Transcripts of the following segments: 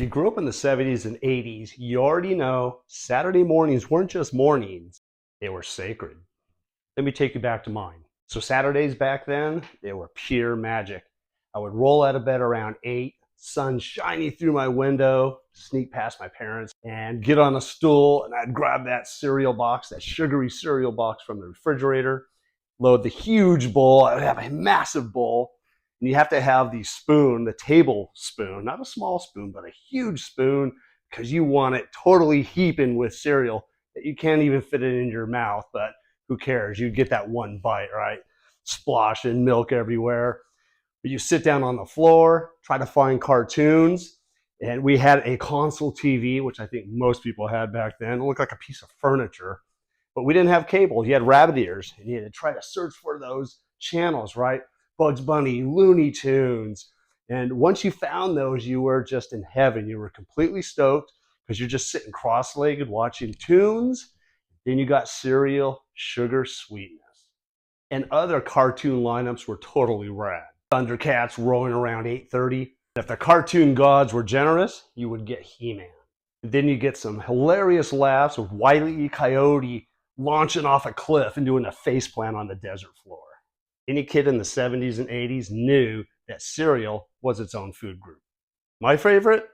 If you grew up in the 70s and 80s, you already know Saturday mornings weren't just mornings, they were sacred. Let me take you back to mine. So Saturdays back then, they were pure magic. I would roll out of bed around 8, sun shining through my window, sneak past my parents, and get on a stool, and I'd grab that cereal box, that sugary cereal box from the refrigerator, load the huge bowl. I would have a massive bowl. And you have to have the spoon, the table spoon, not a small spoon, but a huge spoon, because you want it totally heaping with cereal that you can't even fit it in your mouth, but who cares? You get that one bite, right? Splashing milk everywhere. But you sit down on the floor, try to find cartoons, and we had a console TV, which I think most people had back then. It looked like a piece of furniture, but we didn't have cable. You had rabbit ears, and you had to try to search for those channels, right? Bugs Bunny, Looney Tunes. And once you found those, you were just in heaven. You were completely stoked because you're just sitting cross-legged watching tunes. Then you got cereal, sugar, sweetness. And other cartoon lineups were totally rad. Thundercats rolling around 8:30. If the cartoon gods were generous, you would get He-Man. And then you get some hilarious laughs with Wile E. Coyote launching off a cliff and doing a faceplant on the desert floor. Any kid in the 70s and 80s knew that cereal was its own food group. My favorite?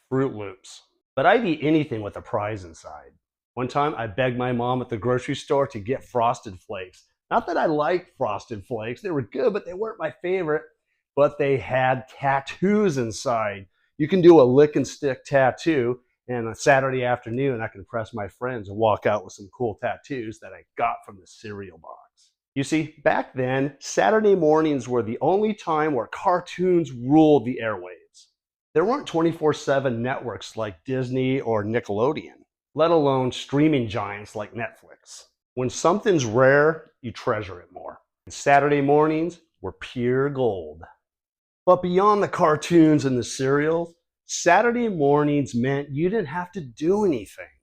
Froot Loops. But I'd eat anything with a prize inside. One time I begged my mom at the grocery store to get Frosted Flakes. Not that I liked Frosted Flakes. They were good, but they weren't my favorite. But they had tattoos inside. You can do a lick and stick tattoo, and on a Saturday afternoon I can impress my friends and walk out with some cool tattoos that I got from the cereal box. You see, back then, Saturday mornings were the only time where cartoons ruled the airwaves. There weren't 24/7 networks like Disney or Nickelodeon, let alone streaming giants like Netflix. When something's rare, you treasure it more. And Saturday mornings were pure gold. But beyond the cartoons and the cereals, Saturday mornings meant you didn't have to do anything.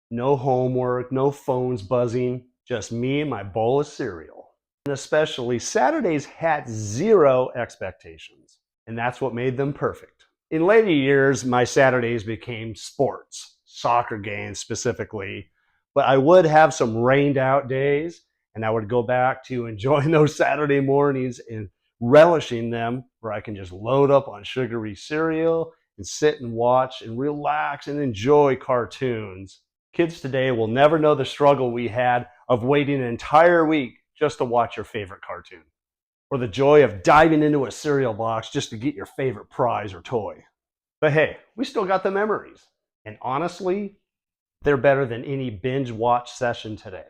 No homework, no phones buzzing, just me and my bowl of cereal. And especially Saturdays had zero expectations, and that's what made them perfect. In later years, my Saturdays became sports, soccer games specifically, but I would have some rained out days, and I would go back to enjoying those Saturday mornings and relishing them, where I can just load up on sugary cereal and sit and watch and relax and enjoy cartoons. Kids today will never know the struggle we had of waiting an entire week just to watch your favorite cartoon, or the joy of diving into a cereal box just to get your favorite prize or toy. But hey, we still got the memories. And honestly, they're better than any binge watch session today.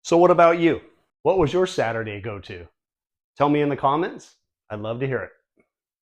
So what about you? What was your Saturday go-to? Tell me in the comments. I'd love to hear it.